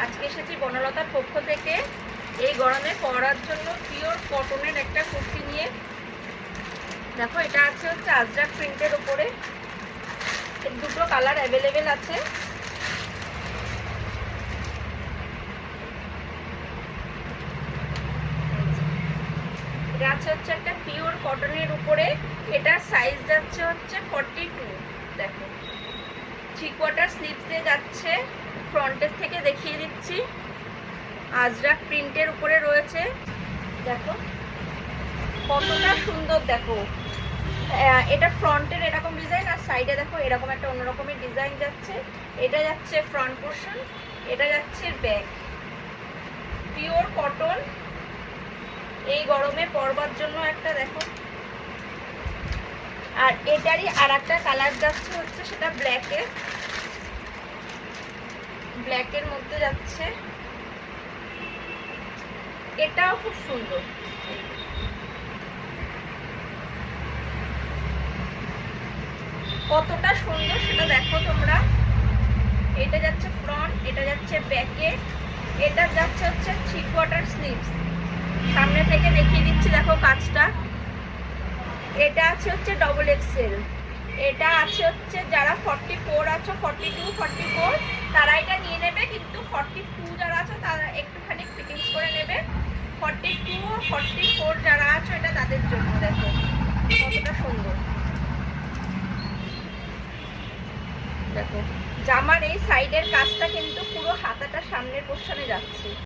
আজকে এসেছি বনলতার পক্ষ থেকে এই গরমে পরার জন্য পিওর কটনের একটা কুর্তি নিয়ে। দেখো এটা আছে হচ্ছে আজরাক প্রিন্টের উপরে, দুটো কালার অ্যাভেলেবেল আছে। এটা আছে হচ্ছে একটা পিওর কটনের উপরে, এটার সাইজ যাচ্ছে হচ্ছে 42। দেখো 3/4 স্লিভসে যাচ্ছে, ফ্রন্টের থেকে দেখিয়ে দিচ্ছি। আজরাক প্রিন্টের উপরে রয়েছে, দেখো কতটা সুন্দর। দেখো এটা ফ্রন্টের এরকম ডিজাইন, আর সাইডে দেখো এরকম একটা অন্যরকমের ডিজাইন যাচ্ছে। এটা যাচ্ছে ফ্রন্ট পোর্শন, এটা যাচ্ছে ব্যাক। পিওর কটন, এই গরমে পরবার জন্য একটা দেখো। আর এটারই আর একটা কালার যাচ্ছে হচ্ছে সেটা ব্ল্যাকের মধ্যে যাচ্ছে, এটাও খুব সুন্দর। কতটা সুন্দর সেটা দেখো তোমরা। এটা যাচ্ছে ফ্রন্ট, এটা যাচ্ছে ব্যাকে, এটা যাচ্ছে হচ্ছে 3/4 স্লিভস। সামনে থেকে দেখিয়ে দিচ্ছি, দেখো কাজটা। এটা আছে হচ্ছে ডবল এক্সেল, এটা আছে হচ্ছে যারা 44 আছো, 42 44 তারা এটা নিয়ে নেবে, কিন্তু 42 যারা আছে তারা একটুখানি ফিটিংস করে নেবে। 42 ও 44 যারা আছো এটা তাদের জন্য। দেখো কতটা সুন্দর। দেখো জামার এই সাইডের কাজটা কিন্তু পুরো হাতাটা সামনের পোর্শনে যাচ্ছে।